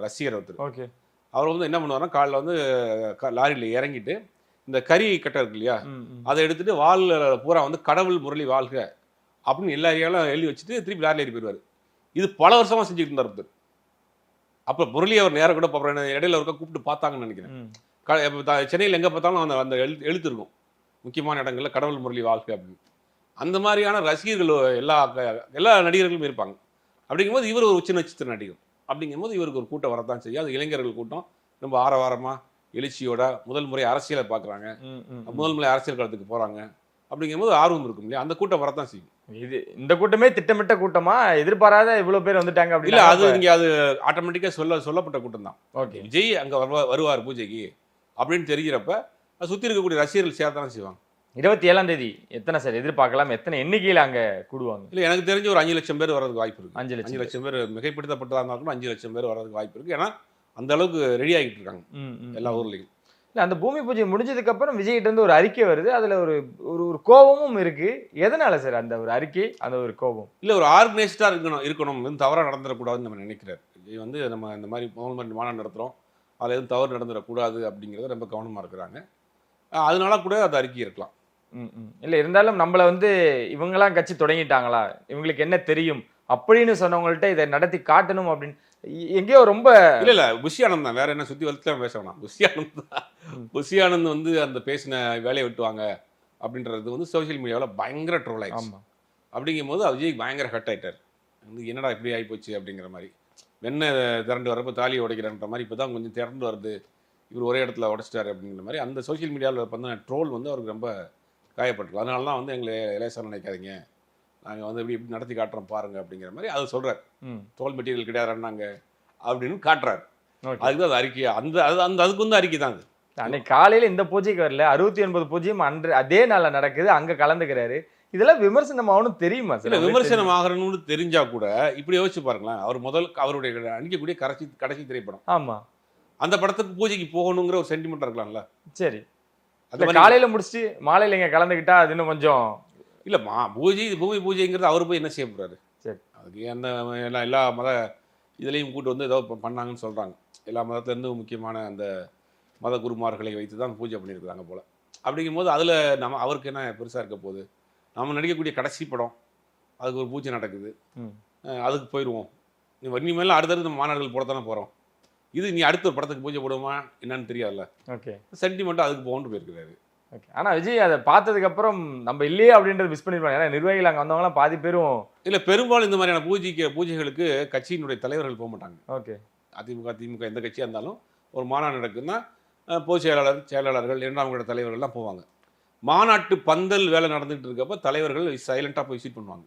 ரசிகர் ஒருத்தர். ஓகே. அவர் வந்து என்ன பண்ணுவார்னா, காலையில் வந்து லாரியில் இறங்கிட்டு இந்த கறி கட்டை இருக்கு இல்லையா, அதை எடுத்துட்டு வால் பூரா வந்து கடவுள் முரளி வாழ்க அப்படின்னு எல்லா ஏரியாலும் எழுதி வச்சுட்டு திருப்பி லாரியில் ஏறி போயிடுவார். இது பல வருஷமாக செஞ்சுட்டு இருந்தார் ஒருத்தர். அப்போ முரளி அவர் நேரம் கூட பார்க்குறேன், இடையில ஒருக்கா கூப்பிட்டு பார்த்தாங்கன்னு நினைக்கிறேன். சென்னையில் எங்கே பார்த்தாலும் அந்த அந்த எழுத்து இருக்கும், முக்கியமான இடங்களில் கடவுள் முரளி வாழ்க அப்படின்னு. அந்த மாதிரியான ரசிகர்கள் எல்லா நடிகர்களும் இருப்பாங்க. அப்படிங்கும்போது இவர் ஒரு உச்ச நட்சத்திர நடிகர். அப்படிங்கும்போது இவருக்கு ஒரு கூட்டம் வரத்தான் செய்யும். அது இளைஞர்கள் கூட்டம், ரொம்ப ஆரவாரமாக எழுச்சியோட முதல் முறை அரசியலை பார்க்குறாங்க, முதல் முறை அரசியல் களத்துக்கு போகிறாங்க. அப்படிங்கும்போது ஆர்வம் இருக்கும் இல்லையா, அந்த கூட்டம் வரத்தான் செய்யும். இது இந்த கூட்டமே திட்டமிட்ட கூட்டமா, எதிர்பாராத இவ்வளவு பேர் வந்துட்டாங்க அப்படி இல்ல, அது இங்க அது ஆட்டோமேட்டிக்கா சொல்லப்பட்ட கூட்டம் தான். ஓகே. விஜய் அங்க வருவார் பூஜைக்கு அப்படின்னு தெரிகிறப்ப சுத்தி இருக்கக்கூடிய ரசிகர்கள் சேர்த்தானே செய்வாங்க. 27ஆம் தேதி எத்தனை சார் எதிர்பார்க்கலாம்? எத்தனை எண்ணிக்கையில் அங்க கூடுவாங்க? இல்ல, எனக்கு தெரிஞ்சு ஒரு 5 லட்சம் பேர் வரதுக்கு வாய்ப்பு இருக்கு. 5 லட்சம் பேர் மிகைப்படுத்தப்பட்டதா இருந்தாலும் 5 லட்சம் பேர் வரதுக்கு வாய்ப்பு இருக்கு. ஏன்னா அந்த அளவுக்கு ரெடி ஆகிட்டு இருக்காங்க எல்லா ஊர்லயும். இல்ல, அந்த பூமி பூஜை முடிஞ்சதுக்கு அப்புறம் விஜய்கிட்ட இருந்து ஒரு அறிக்கை வருது, அதுல ஒரு ஒரு கோபமும் இருக்கு. எதனால சார் அந்த ஒரு அறிக்கை, அந்த ஒரு கோபம்? இல்ல, ஒரு ஆர்கனைஸ்டா இருக்கணும், தவறா நடந்துடக்கூடாதுன்னு நம்ம நினைக்கிறார் விஜய். வந்து நம்ம இந்த மாதிரி முதல் மாநாடு நடத்துறோம், அதில் எதுவும் தவறு நடந்துடக்கூடாது அப்படிங்கிறத ரொம்ப கவனமா இருக்கிறாங்க. அதனால கூட அது அறிக்கை இருக்கலாம். இல்ல, இருந்தாலும் நம்மள வந்து இவங்கெல்லாம் கட்சி தொடங்கிட்டாங்களா, இவங்களுக்கு என்ன தெரியும் அப்படின்னு சொன்னவங்கள்ட்ட இதை நடத்தி காட்டணும் அப்படின்னு எங்கேயோ ரொம்ப இல்ல புஷி ஆனந்த் தான், வேற என்ன சுத்தி வளர்த்து பேச வேணாம். புஷி ஆனந்த் வந்து அந்த பேசின வேலையை விட்டுவாங்க அப்படின்றது வந்து சோசியல் மீடியாவில் பயங்கர ட்ரோல் ஆயிடுச்சு. அப்படிங்கும் போது விஜய் பயங்கர ஹட் ஆயிட்டார். வந்து என்னடா இப்படி ஆகிப்போச்சு அப்படிங்கிற மாதிரி, வெண்ணெய் திரண்டு வரப்போ தாலியை உடைக்கிறன்ற மாதிரி இப்போ தான் கொஞ்சம் திரண்டு வருது, இவர் ஒரே இடத்துல உடைச்சிட்டாரு அப்படிங்கிற மாதிரி அந்த சோசியல் மீடியாவில் பண்ண ட்ரோல் வந்து அவருக்கு ரொம்ப காயப்பட்டிருக்கு. அதனால தான் வந்து எங்களை இலேசாக நினைக்காதீங்க, நாங்கள் வந்து இப்படி நடத்தி காட்டுறோம் பாருங்க அப்படிங்கிற மாதிரி அதை சொல்கிறார். ட்ரோல் மெட்டீரியல் கிடையாதுன்னாங்க அப்படின்னு காட்டுறாரு. அதுக்கு தான் அது அறிக்கை. அதுக்கு வந்து அறிக்கை தான் அது. அன்னைக்கு காலையில் இந்த பூஜைக்கு வரல, 69 பூஜையும் அன்று அதே நாளில் நடக்குது, அங்கே கலந்துக்கிறாரு. இதெல்லாம் விமர்சனம் ஆகணும் தெரியுமா சார்? விமர்சனம் ஆகணும்னு தெரிஞ்சா கூட இப்படி யோசிச்சு பாருங்களேன். அவருடைய அணிக்கக்கூடிய கடைசி திரைப்படம். ஆமா, அந்த படத்துக்கு பூஜைக்கு போகணுங்கிற ஒரு சென்டிமெண்ட் இருக்கலாம்ல. சரி, அது காலையில முடிச்சுட்டு மாலையில இங்க கலந்துக்கிட்டா அது இன்னும் கொஞ்சம் இல்லம்மா. பூமி பூஜைங்கிறது அவர் போய் என்ன செய்ய போறாரு? சரி, அதுக்கு அந்த எல்லா மத இதுலேயும் கூட்டு வந்து ஏதோ பண்ணாங்கன்னு சொல்றாங்க. எல்லா மதத்துலேருந்து முக்கியமான அந்த மத குருமார்களை வைத்து தான் பூஜை பண்ணியிருக்கிறாங்க போல. அப்படிங்கும்போது அதில் அவருக்கு என்ன பெருசாக இருக்க போகுது? நம்ம நடிக்கக்கூடிய கடைசி படம், அதுக்கு ஒரு பூஜை நடக்குது, அதுக்கு போயிடுவோம். இனிமேல் அடுத்தடுத்து நம்ம மாநாடுகள் போட தானே போகிறோம். இது நீ அடுத்த ஒரு படத்துக்கு பூஜை போடுவோமா என்னன்னு தெரியாதுல்ல. ஓகே, சென்டிமெண்ட்டாக அதுக்கு போகணுன்னு போயிருக்கிறாரு. ஓகே. ஆனால் விஜய் அதை பார்த்ததுக்கப்புறம் நம்ம இல்லையே அப்படின்றது மிஸ் பண்ணிருப்பாங்க. ஏன்னா நிர்வாகிகள் அங்கே வந்தவங்களாம் பாதி பேரும் இல்லை, பெரும்பாலும் இந்த மாதிரியான பூஜைகளுக்கு கட்சியினுடைய தலைவர்கள் போக மாட்டாங்க. ஓகே, அதிமுக திமுக எந்த கட்சியாக இருந்தாலும் ஒரு மாநாடு நடக்குதுன்னா பொதுச் செயலாளர்கள் 2ஆம் கட்ட தலைவர்கள்லாம் போவாங்க. மாநாட்டு பந்தல் வேலை நடந்துகிட்டு இருக்கப்போ தலைவர்கள் சைலண்டாக போய் விசிட் பண்ணுவாங்க.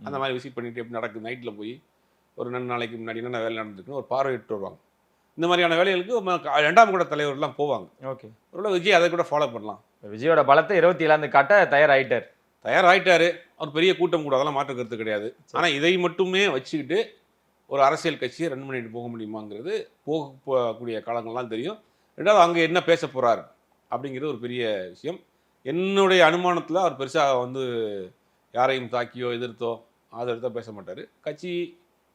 அந்த மாதிரி விசிட் பண்ணிட்டு எப்படி நடக்குது, நைட்டில் போய் ஒரு 2 நாளைக்கு முன்னாடி என்ன வேலை நடந்துருக்குன்னு ஒரு பார்வையிட்டு வருவாங்க. இந்த மாதிரியான வேலைகளுக்கு 2ஆம் கட்ட தலைவர்கள்லாம் போவாங்க. ஓகே, ஒரு விஜய் அதை கூட ஃபாலோ பண்ணலாம். விஜயோட பலத்தை 27 காட்ட தயாராகிட்டாரு. அவர் பெரிய கூட்டம் கூட, அதெல்லாம் மாற்று கருத்து கிடையாது. ஆனால் இதை மட்டுமே வச்சுக்கிட்டு ஒரு அரசியல் கட்சியை ரன் பண்ணிட்டு போக முடியுமாங்கிறது போகக்கூடிய காலங்கள்லாம் தெரியும். ரெண்டாவது அங்கே என்ன பேச போகிறார் அப்படிங்கிறது ஒரு பெரிய விஷயம். என்னுடைய அனுமானத்தில் அவர் பெருசாக வந்து யாரையும் தாக்கியோ எதிர்த்தோ ஆதரித்தோ பேச மாட்டார். கட்சி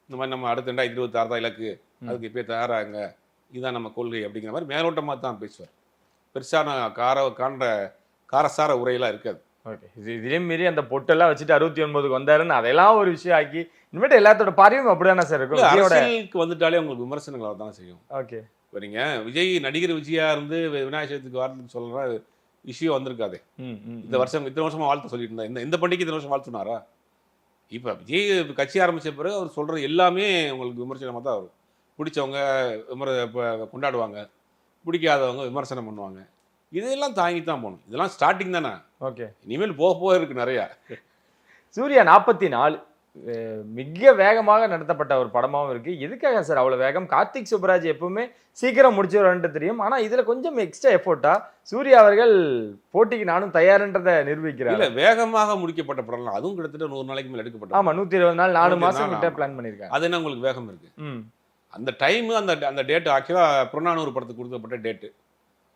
இந்த மாதிரி நம்ம அடுத்த 2026 தான் இலக்கு, அதுக்கு இப்போ தயாராங்க, இதுதான் நம்ம கொள்கை அப்படிங்கிற மாதிரி மேலோட்டமாக தான் பேசுவார். பெருசான காரசார உரையெல்லாம் இருக்காது. ஓகே, இதே மீறி அந்த பொட்டெல்லாம் வச்சுட்டு 69க்கு வந்தாருன்னு அதெல்லாம் ஒரு விஷயம் ஆக்கி இனிமேட்டு எல்லாத்தோட பார்வையும் அப்படிதானே சார் இருக்கும். அரசியலுக்கு வந்துட்டாலே உங்களுக்கு விமர்சனங்கள் தான் செய்யும். ஓகே, இப்போ நீங்கள் நடிகர் விஜயா இருந்து விநாயகர் சதுர்த்திக்கு வாழ்த்து சொல்கிற விஷயம் வந்திருக்காது. இத்தனை வருஷமா வாழ்த்து சொல்லிட்டு இருந்தா, இந்த பண்டிகை இத்தனை வருஷம் வாழ்த்துனாரா? இப்போ விஜய் கட்சி ஆரம்பித்த பிறகு அவர் சொல்கிறது எல்லாமே உங்களுக்கு விமர்சனமாக தான் வரும். பிடிச்சவங்க கொண்டாடுவாங்க, பிடிக்காதவங்க விமர்சனம் பண்ணுவாங்க. இதெல்லாம் தாங்கி தான் போகணும். இதெல்லாம் ஸ்டார்டிங் தானே. ஓகே, இனிமேல் போக இருக்கு நிறையா. சூர்யா 44, மிக வேகமாக நடத்தப்பட்ட ஒரு படமாகவும் இருக்கு. எதுக்காக சார் அவ்வளவு வேகம்? கார்த்திக் சுப்புராஜ் எப்பவுமே சீக்கிரம் முடிச்சிடுவாருன்னு தெரியும். ஆனா இதுல கொஞ்சம் எக்ஸ்ட்ரா எஃபோர்ட்டா சூர்யா அவர்கள் போட்டிக்கு நானும் தயார்ன்றதை நிரூபிக்கிறார். இல்ல வேகமாக முடிக்கப்பட்ட படம்லாம் அதுவும் கிட்டத்தட்ட 100 நாளைக்கு மேல எடுக்கப்பட்ட. ஆமா 120 நாள் 4 மாசம் கிட்ட பிளான் பண்ணிருக்காங்க. அது என்ன உங்களுக்கு வேகம் இருக்கு? ம். அந்த டைம் அந்த டேட் ஆக்சுவலா புறநானூறு படத்துக்கு கொடுக்கப்பட்ட டேட்டு.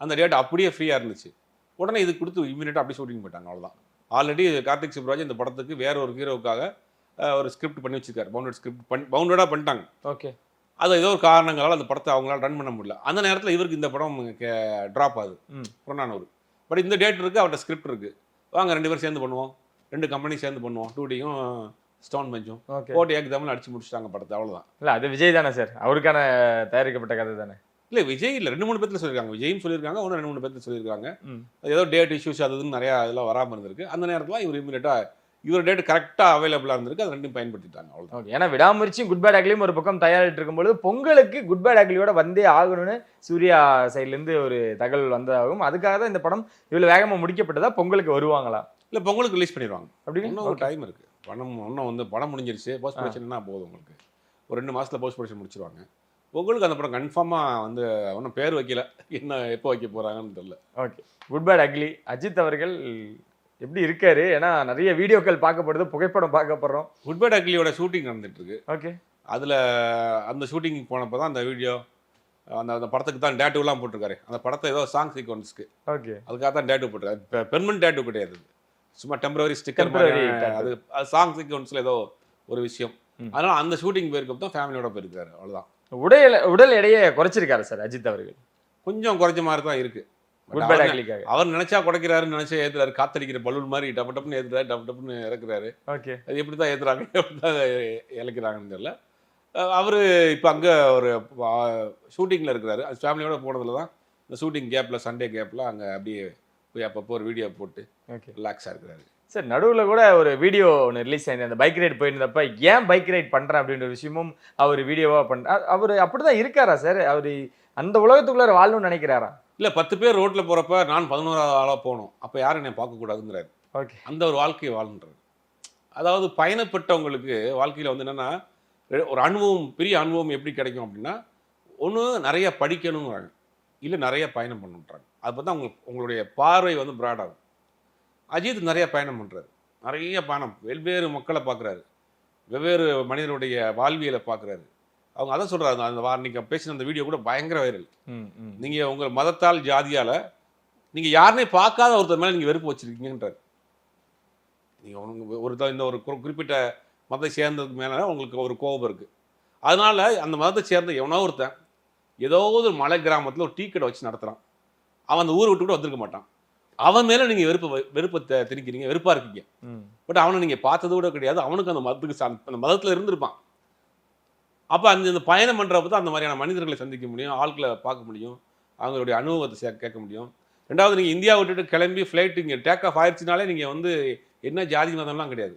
அந்த டேட் அப்படியே ஃப்ரீயா இருந்துச்சு. உடனே இது கொடுத்து இமீடியட்டா அப்படியே ஷூட்டிங் போயிட்டாங்க. அவ்வளவுதான். ஆல்ரெடி கார்த்திக் சுப்புராஜ் இந்த படத்துக்கு வேற ஒரு ஹீரோவுக்காக ஒரு ஸ்கிரிப்ட் பண்ணி வச்சிருக்காரு. பவுண்டட் ஸ்கிரிப்ட் பவுண்டடா பண்ணிட்டாங்க. ஓகே. அது ஏதோ ஒரு காரணங்களால் அந்த படத்தை அவங்களால ரன் பண்ண முடியல. அந்த நேரத்தில் இவருக்கு இந்த படம் ட்ராப் ஆகுது புறநானூறு. பட் இந்த டேட் இருக்குது, அவர்கிட்ட ஸ்கிரிப்ட் இருக்குது. வாங்க 2 பேரும் சேர்ந்து பண்ணுவோம், 2 கம்பெனி சேர்ந்து பண்ணுவோம், 2Dயும் ஸ்டோன் பெஞ்சும் போட்டு ஏகதமில் அடிச்சு முடிச்சுட்டாங்க படத்தை. அவ்வளோதான். இல்லை அது விஜய் தானே சார், அவருக்கான தயாரிக்கப்பட்ட கதை தானே? இல்லை விஜய் இல்லை, 2-3 பேர்த்துல சொல்லியிருக்காங்க. விஜயும் சொல்லியிருக்காங்க, ஒன்று 2-3 பேர்த்துல சொல்லியிருக்காங்க. ஏதோ டேட் இஷ்யூஸ் அது இதுன்னு நிறையா இதெல்லாம் வராமல் இருந்திருக்கு. அந்த நேரத்தில் இவர் இமீடியட்டாக இவர் டேட் கரெக்டாக அவைலபிளாக இருந்திருக்கு. அது 2ம் பயன்படுத்திட்டாங்க. அவ்வளோ. ஓகே. ஏன்னா விடாமுயற்சியும் குட் பேட் அக்லியும் ஒரு பக்கம் தயாரிட்டு இருக்கும்போது பொங்கலுக்கு குட் பேட் அக்லியோட வந்தே ஆகணும்னு சூர்யா சைட்லேருந்து ஒரு தகவல் வந்ததாகும். அதுக்காக தான் இந்த படம் இவ்வளோ வேகமாக முடிக்கப்பட்டதா? பொங்கலுக்கு வருவாங்களா? இல்லை பொங்கலுக்கு ரிலீஸ் பண்ணிடுவாங்க. அப்படின்னு இன்னும் ஒரு டைம் இருக்குது. இன்னும் வந்து படம் முடிஞ்சிருச்சு. போஸ்ட் ப்ரொடக்ஷன்னா போதும் உங்களுக்கு. ஒரு 2 மாதத்தில் போஸ்ட் ப்ரொடக்ஷன் முடிச்சிருவாங்க. பொங்கலுக்கு அந்த படம் கன்ஃபார்மாக வந்து ஒன்றும் பேர் வைக்கல, என்ன எப்போ வைக்க போகிறாங்கன்னு தெரியல. Okay. Good bad ugly Ajith அவர்கள் எப்படி இருக்காரு? ஏன்னா நிறைய வீடியோக்கள் பார்க்கப்படுது, புகைப்படம் பார்க்கப்படுறோம். குட் பேட் அக்லியோட ஷூட்டிங் நடந்துட்டு இருக்கு. ஓகே. அதில் அந்த ஷூட்டிங் போனப்போ தான் அந்த வீடியோ அந்த படத்துக்கு தான் டேட்டூலாம் போட்டிருக்காரு. அந்த படத்தை ஏதோ சாங் சீக்வன்ஸ்க்கு. ஓகே. அதுக்காக தான் டேட்டூ போட்டிருக்காரு. இப்போ பெர்மனன்ட் டேட்டூ கிடையாது, சும்மா டெம்பரரி ஸ்டிக்கர். அது சாங் சீக்வன்ஸில் ஏதோ ஒரு விஷயம். அதனால் அந்த ஷூட்டிங் போயிருக்கப்போ தான் ஃபேமிலியோட போயிருக்காரு. அவ்வளோதான். உடல் எடையை குறைச்சிருக்காரு சார் அஜித் அவர்கள்? கொஞ்சம் குறைஞ்ச மாதிரி தான் இருக்கு. அவர் நினைச்சா குறைக்கிறாருன்னு நினைச்சா ஏத்துறாரு. காத்தடிக்கிற பலூன் மாதிரி டப்பு டப்புன்னு ஏத்துறாரு, டப்பு டப்புன்னு இறக்குறாரு. ஓகே. அது எப்படி தான் ஏத்துறாங்க, எப்படி தான் இழக்கிறாங்கன்னு தெரியல. அவரு இப்போ அங்கே ஒரு ஷூட்டிங்கில் இருக்கிறாரு. அது ஃபேமிலியோட போனதுல தான் இந்த ஷூட்டிங் கேப்பில், சண்டே கேப்பில் அங்கே அப்படியே போய் அப்பப்போ ஒரு வீடியோ போட்டு ரிலாக்ஸாக இருக்கிறாரு. சார் நடுவில் கூட ஒரு வீடியோ ஒன்று ரிலீஸ் ஆயிருந்தது. அந்த பைக் ரைட் போயிருந்தப்ப ஏன் பைக் ரைட் பண்ணுறேன் அப்படின்ற விஷயமும் அவர் வீடியோவாக அவர் அப்படி தான் இருக்காரா சார்? அவர் அந்த உலகத்துக்குள்ளார வாழணும்னு நினைக்கிறாரா? இல்லை 10 பேர் ரோட்டில் போகிறப்ப நான் 11ஆவது ஆளாக போகணும், அப்போ யாரும் என்னை பார்க்கக்கூடாதுங்கிறாரு. ஓகே. அந்த ஒரு வாழ்க்கையை வாழ்ன்றாரு. அதாவது பயணப்பட்டவங்களுக்கு வாழ்க்கையில் வந்து என்னென்னா ஒரு அனுபவம், பெரிய அனுபவம் எப்படி கிடைக்கும் அப்படின்னா, ஒன்று நிறைய படிக்கணுங்கிறாங்க, இல்லை நிறைய பயணம் பண்ணுன்றாங்க. அது பார்த்தா உங்களுடைய பார்வை வந்து ப்ராட் ஆகும். அஜித் நிறைய பயணம் பண்ணுறாரு, நிறைய பயணம், வெவ்வேறு மக்களை பார்க்குறாரு, வெவ்வேறு மனிதனுடைய வாழ்வியலை பார்க்குறாரு. அவங்க அதான் சொல்கிறாங்க. அந்த நீங்கள் பேசின அந்த வீடியோ கூட பயங்கர வைரல். நீங்கள் உங்கள் மதத்தால் ஜாதியால் நீங்கள் யாருனே பார்க்காத ஒருத்தர் மேலே நீங்கள் வெறுப்பு வச்சுருக்கீங்கன்றார். நீங்கள் இந்த ஒரு குறிப்பிட்ட மதத்தை சேர்ந்ததுக்கு மேலே உங்களுக்கு ஒரு கோபம் இருக்குது. அதனால் அந்த மதத்தை சேர்ந்த எவனோ ஒருத்தன் ஏதோ ஒரு மலை கிராமத்தில் ஒரு டீ கடை வச்சு நடத்துகிறான். அவன் அந்த ஊரை விட்டு கூட வந்திருக்க மாட்டான். அவன் மேலே நீங்கள் வெறுப்பை திணிக்கிறீங்க, வெறுப்பாக இருக்கீங்க. பட் அவனை நீங்கள் பார்த்தது கூட கிடையாது. அவனுக்கு அந்த மதத்துக்கு அந்த மதத்தில் இருந்திருப்பான். அப்போ அந்த பயணம் பண்ணுறப்ப தான் அந்த மாதிரியான மனிதர்களை சந்திக்க முடியும், ஆட்களை பார்க்க முடியும், அவங்களுடைய அனுபவத்தை கேட்க முடியும். ரெண்டாவது, நீங்கள் இந்தியா விட்டுட்டு கிளம்பி ஃப்ளைட் இங்கே டேக் ஆஃப் ஆயிடுச்சுனாலே நீங்கள் வந்து என்ன ஜாதி மதம்லாம் கிடையாது,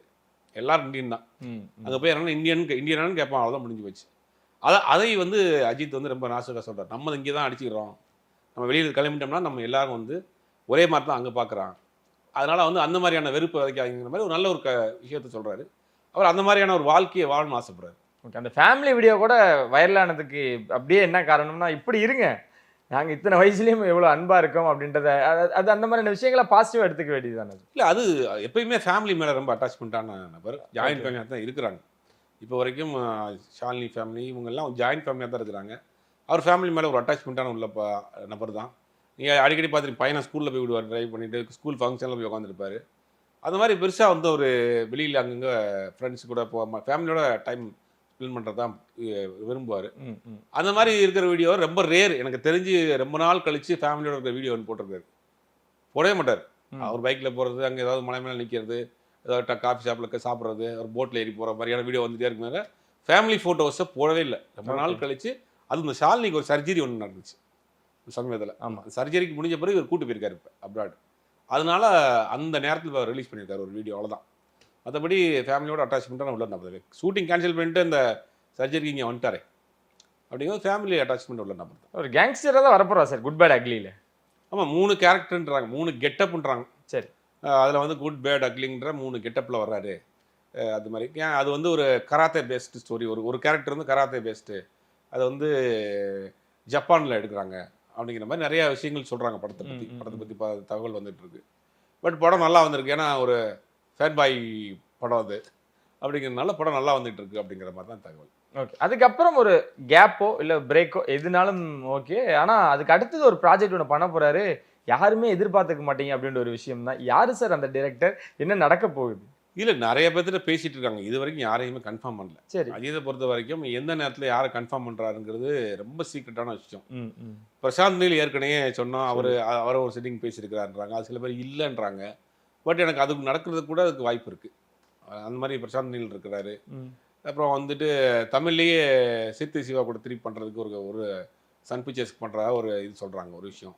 எல்லாரும் இந்தியன் தான். அங்கே போய் என்னன்னா இந்தியனானு கேட்பான், அவ்வளோதான் முடிஞ்சு போச்சு. அதை வந்து அஜித் வந்து ரொம்ப நாசுக்காக சொல்கிறார். நம்ம இங்கே தான் அடிச்சுக்கிறோம், நம்ம வெளியில் கிளம்பிட்டோம்னா நம்ம எல்லாரும் வந்து ஒரே மாதிரி தான் அங்கே பார்க்குறான். அதனால் வந்து அந்த மாதிரியான வெறுப்பு விதைக்காதீங்கிற மாதிரி ஒரு நல்ல ஒரு விஷயத்த சொல்கிறாரு. அவர் அந்த மாதிரியான ஒரு வாழ்க்கையை வாழணும்னு ஆசைப்படுறாரு. ஓகே. அந்த ஃபேமிலி வீடியோ கூட வைரலானதுக்கு அப்படியே என்ன காரணம்னா, இப்படி இருங்க, நாங்கள் இத்தனை வயசுலேயும் எவ்வளோ அன்பாக இருக்கோம் அப்படின்றத அது அந்த மாதிரியான விஷயங்களை பாசிட்டிவாக எடுத்துக்க வேண்டியது தானே? இல்லை, அது எப்பயுமே ஃபேமிலி மேலே ரொம்ப அட்டாச்மெண்ட்டான நபர், ஜாயின்ட் ஃபேமிலியாக தான் இருக்கிறாங்க. இப்போ வரைக்கும் ஷாலினி ஃபேமிலி இவங்கெல்லாம் ஜாயின்ட் ஃபேமிலியாக தான் இருக்கிறாங்க. அவர் ஃபேமிலி மேலே ஒரு அட்டாச்மெண்ட்டான உள்ள நபர் தான். நீங்கள் அடிக்கடி பார்த்துட்டு பையனை ஸ்கூலில் போய் விடுவார், ட்ரைவ் பண்ணிவிட்டு ஸ்கூல் ஃபங்க்ஷனில் போய் உட்காந்துருப்பார். அந்த மாதிரி பெருசாக வந்து ஒரு வெளியில் அங்கங்கே ஃப்ரெண்ட்ஸ் கூட ஃபேமிலியோட டைம் ஸ்பெண்ட் பண்ணுறது தான் விரும்புவார். அந்த மாதிரி இருக்கிற வீடியோ ரொம்ப ரேர். எனக்கு தெரிஞ்சு ரொம்ப நாள் கழித்து ஃபேமிலியோட இருக்கிற வீடியோ ஒன்று போட்டிருக்காரு. போடவே மாட்டார். அவர் பைக்கில் போகிறது, அங்கே ஏதாவது மலை மேலே நிற்கிறது, ஏதாவது காஃபி ஷாப்பில் சாப்பிட்றது, ஒரு போட்டில் ஏறி போகிற மாதிரியான வீடியோ வந்துகிட்டே இருக்குனால ஃபேமிலி ஃபோட்டோஸை போடவே இல்லை. ரொம்ப நாள் கழித்து அது இந்த ஷாலினிக்கு ஒரு சர்ஜரி ஒன்று நடந்துச்சு சமயத்தில். ஆமாம், சர்ஜரிக்கு முடிஞ்ச பிறகு இவர் கூட்டு போயிருக்காரு இப்போ அப்ராட். அதனால் அந்த நேரத்தில் ரிலீஸ் பண்ணியிருக்காரு ஒரு வீடியோ, அவ்வளோதான். மற்றபடி ஃபேமிலியோட அட்டாச்மெண்ட்டாக உள்ள நம்பர். ஷூட்டிங் கேன்சல் பண்ணிட்டு இந்த சர்ஜரிக்கு இங்கே வந்துட்டாரே அப்படிங்கிற ஃபேமிலி அட்டாச்மெண்ட் உள்ள நம்பர் தான். ஒரு கேங்ஸ்டராக தான் வரப்போகிறா சார் குட் பேட் அக்லியில்? ஆமாம், 3 கேரக்டர்ன்றாங்க, 3 கெட்டப்ன்றாங்க. சரி. அதில் வந்து குட் பேட் அக்லிங்கிற 3 கெட்டப்பில் வர்றாரு. அது மாதிரி ஏன் அது வந்து ஒரு கராத்தே பேஸ்டு ஸ்டோரி, ஒரு கேரக்டர் வந்து கராத்தே பேஸ்டு, அதை வந்து ஜப்பானில் எடுக்கிறாங்க அப்படிங்கிற மாதிரி நிறைய விஷயங்கள் சொல்கிறாங்க படத்தை பற்றி தகவல் வந்துட்டு இருக்கு. பட் படம் நல்லா வந்திருக்கு, ஏன்னா ஒரு ஃபேன் பாய் படம் அது அப்படிங்கிறதுனால படம் நல்லா வந்துட்டு இருக்கு அப்படிங்கிற மாதிரி தான் தகவல். ஓகே, அதுக்கப்புறம் ஒரு கேப்போ இல்லை பிரேக்கோ எதுனாலும் ஓகே, ஆனால் அதுக்கு அடுத்தது ஒரு ப்ராஜெக்ட் ஒன்று பண்ண போறாரு, யாருமே எதிர்பார்த்துக்க மாட்டீங்க அப்படின்ற ஒரு விஷயம் தான். யாரு சார் அந்த டைரக்டர், என்ன நடக்க போகுது? இல்லை, நிறைய பேர்த்திட்ட பேசிட்டு இருக்காங்க, இது வரைக்கும் யாரையுமே கன்ஃபார்ம் பண்ணல. சரி, அஜித்தை பொறுத்த வரைக்கும் எந்த நேரத்தில் யாரை கன்ஃபார்ம் பண்ணுறாருங்கிறது ரொம்ப சீக்ரெட்டான விஷயம். பிரசாந்த் நீல் ஏற்கனவே சொன்னோம், அவரை ஒரு செட்டிங் பேசியிருக்கிறாருன்றாங்க, அது சில பேர் இல்லைன்றாங்க. பட் எனக்கு அதுக்கு நடக்கிறதுக்கு கூட அதுக்கு வாய்ப்பு இருக்குது. அந்த மாதிரி பிரசாந்த் நீல் இருக்கிறாரு. அப்புறம் வந்துட்டு தமிழ்லேயே சித்து சிவா கூட திருப்பி பண்ணுறதுக்கு ஒரு சன் பிக்சர்ஸ்க்கு பண்ணுறதா ஒரு இது சொல்கிறாங்க, ஒரு விஷயம்.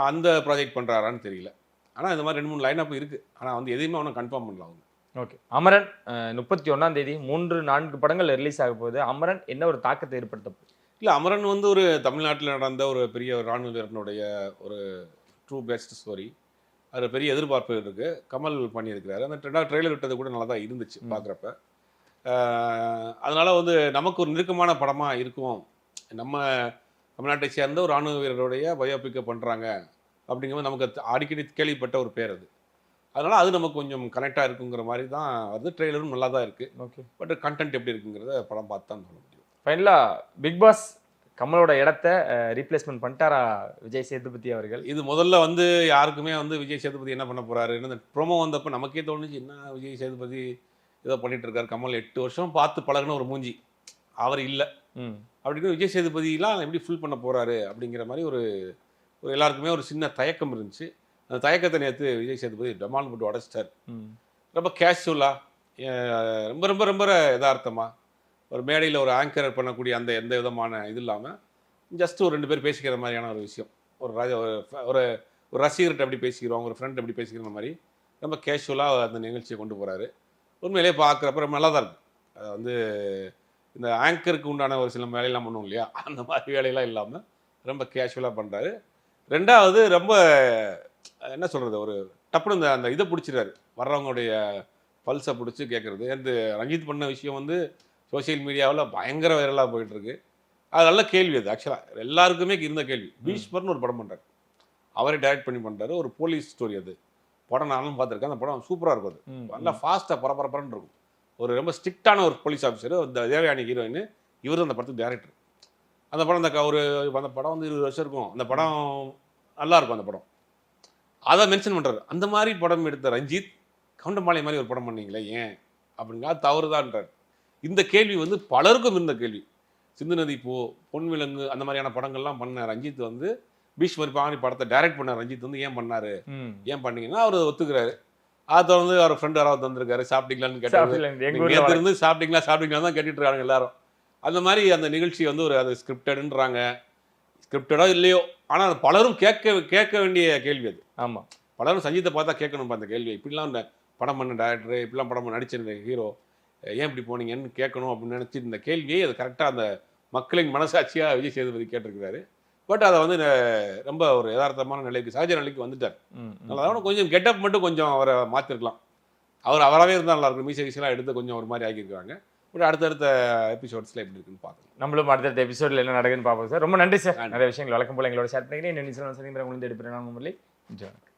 அந்த ப்ராஜெக்ட் பண்ணுறாரான்னு தெரியல. ஆனால் இந்த மாதிரி 2-3 லைன் அப் இருக்குது, ஆனால் வந்து எதையுமே ஒன்றும் கன்ஃபார்ம் பண்ணல அவங்க. ஓகே, அமரன் 31ஆம் தேதி 3-4 படங்கள் ரிலீஸ் ஆக போகுது. அமரன் என்ன ஒரு தாக்கத்தை ஏற்படுத்த போகுது? இல்லை, அமரன் வந்து ஒரு தமிழ்நாட்டில் நடந்த ஒரு பெரிய ஒரு ராணுவ வீரனுடைய ஒரு ட்ரூ பேஸ்ட் ஸ்டோரி. அது பெரிய எதிர்பார்ப்பு இருக்குது. கமல் பண்ணியிருக்கிறாரு. அந்த ட்ரெய்லர் விட்டது கூட நல்லா தான் இருந்துச்சு பார்க்குறப்ப. அதனால் வந்து நமக்கு ஒரு நெருக்கமான படமாக இருக்கும். நம்ம தமிழ்நாட்டை சேர்ந்த ஒரு ராணுவ வீரருடைய பயோபிக்கை பண்ணுறாங்க அப்படிங்கும்போது நமக்கு அடிக்கடி கேள்விப்பட்ட ஒரு பேர் அது. அதனால் அது நமக்கு கொஞ்சம் கனெக்டாக இருக்குங்கிற மாதிரி தான் வருது. ட்ரெய்லரும் நல்லா தான் இருக்குது. ஓகே, பட் கண்டென்ட் எப்படி இருக்குங்கிறத படம் பார்த்து தான் சொல்ல முடியும். ஃபைனலாக பிக் பாஸ் கமலோட இடத்த ரீப்ளேஸ்மெண்ட் பண்ணிட்டாரா விஜய் சேதுபதி அவர்கள்? இது முதல்ல வந்து யாருக்குமே வந்து விஜய் சேதுபதி என்ன பண்ண போறாரு, இந்த ப்ரோமோ வந்தப்போ நமக்கே தோணுச்சு, என்ன விஜய் சேதுபதி ஏதோ பண்ணிட்டு இருக்காரு, கமல் 8 வருஷம் பார்த்து பழகுன ஒரு மூஞ்சி அவர் இல்லை அப்படின்னு விஜய் சேதுபதிலாம் எப்படி ஃபுல் பண்ண போறாரு அப்படிங்கிற மாதிரி ஒரு எல்லாருக்குமே ஒரு சின்ன தயக்கம் இருந்துச்சு. அந்த தயக்கத்தை நேற்று விஜய் சேதுபதி டமால் போட்டு உடச்சிட்டார். ரொம்ப கேஷுவலாக, ரொம்ப ரொம்ப ரொம்ப யதார்த்தமாக ஒரு மேடையில் ஒரு ஆங்கர் பண்ணக்கூடிய அந்த எந்த விதமான இது இல்லாமல் ஜஸ்ட் ஒரு 2 பேர் பேசிக்கிற மாதிரியான ஒரு விஷயம். ஒரு ரசிகர்கிட்ட எப்படி பேசிக்கிறோம், ஒரு ஃப்ரெண்ட் எப்படி பேசிக்கிற மாதிரி ரொம்ப கேஷுவலாக அந்த நிகழ்ச்சியை கொண்டு போகிறாரு. உண்மையிலே பார்க்குறப்ப ரொம்ப நல்லா தான் இருக்குது. அது வந்து இந்த ஆங்கருக்கு உண்டான ஒரு சில வேலையெல்லாம் பண்ணுவோம் இல்லையா, அந்த மாதிரி வேலையெல்லாம் இல்லாமல் ரொம்ப கேஷுவலாக பண்ணுறாரு. ரெண்டாவது ரொம்ப என்ன சொல்கிறது, ஒரு டப்புனு அந்த இதை பிடிச்சிடாரு, வர்றவங்களுடைய பல்ஸை பிடிச்சி கேட்குறது. அந்த ரஞ்சித் பண்ண விஷயம் வந்து சோசியல் மீடியாவில் பயங்கர வைரலாக போயிட்டுருக்கு. அது நல்ல கேள்வி. அது ஆக்சுவலாக எல்லாருக்குமே இருந்த கேள்வி. பீஷ்மர்னு ஒரு படம் பண்ணுறாரு, அவரே டைரக்ட் பண்ணி பண்ணுறாரு. ஒரு போலீஸ் ஸ்டோரி அது. படம் நானும் பார்த்துருக்கேன். அந்த படம் சூப்பராக இருக்கும். அது நல்லா ஃபாஸ்ட்டாக பரபரப்புன்னு இருக்கும். ஒரு ரொம்ப ஸ்ட்ரிக்டான ஒரு போலீஸ் ஆஃபீஸர், இந்த தேவயானி ஹீரோயின், இவர் அந்த படத்துக்கு டேரக்டர். அந்த படம் அந்த படம் வந்து 20 வருஷம் இருக்கும். அந்த படம் நல்லா இருக்கும். அந்த படம் அதை மென்ஷன் பண்ணுறாரு. அந்த மாதிரி படம் எடுத்த ரஞ்சித் கவுண்டமாலை மாதிரி ஒரு படம் பண்ணீங்களே ஏன் அப்படிங்க, அது தவறுதான்றார். இந்த கேள்வி வந்து பலருக்கும் இருந்த கேள்வி. சிந்து நதி பூ, பொன் விலங்கு அந்த மாதிரியான படங்கள்லாம் பண்ண ரஞ்சித் வந்து பீஷ்மர் பாணி படத்தை டைரக்ட் பண்ண ரஞ்சித் வந்து ஏன் பண்ணாரு, ஏன் பண்ணீங்கன்னா அவர் ஒத்துக்கிறாரு. அதை வந்து அவர் ஃப்ரெண்ட் யாராவது வந்திருக்காரு, சாப்பிட்டீங்களான்னு கேட்டாரு. சாப்பிட்டீங்களா தான் கேட்டுட்டு இருக்காங்க எல்லாரும். அந்த மாதிரி அந்த நிகழ்ச்சி வந்து அது ஸ்கிரிப்டடுன்றாங்க. ஸ்கிரிப்டடோ இல்லையோ, ஆனால் அது பலரும் கேட்க வேண்டிய கேள்வி அது. ஆமாம், பலரும் சஞ்சித்தை பார்த்தா கேட்கணும்ப்பா அந்த கேள்வி. இப்படிலாம் படம் பண்ண டேரக்டர், இப்படிலாம் படம் நடிச்சிருந்த ஹீரோ ஏன் இப்படி போனீங்கன்னு கேட்கணும் அப்படின்னு நினச்சி இந்த கேள்வியை அது கரெக்டாக அந்த மக்களின் மனசாட்சியாக விஜய் சேதுபதி கேட்டிருக்கிறாரு. பட் அதை வந்து ரொம்ப ஒரு யதார்த்தமான நிலைக்கு, சகஜ நிலைக்கு வந்துட்டார். அதனால கொஞ்சம் கெட்டப் மட்டும் கொஞ்சம் அவரை மாற்றிருக்கலாம். அவராகவே இருந்தால் நல்லா இருக்கும். மீசைலாம் எடுத்து கொஞ்சம் ஒரு மாதிரி ஆக்கியிருக்காங்க. பட் அடுத்தடுத்த எபிசோட்ஸில் எப்படி இருக்குன்னு பார்க்கலாம். நம்மளும் அடுத்தடுத்த எபிசோடில் என்ன நடக்குன்னு பார்ப்போம் சார். ரொம்ப நன்றி சார். நிறைய விஷயங்கள் வழக்கம் போல எங்களோட ஷேர் பண்ணிக்கிறேன். என்ன நிச்சயம் உங்களுக்கு எடுப்பேன்.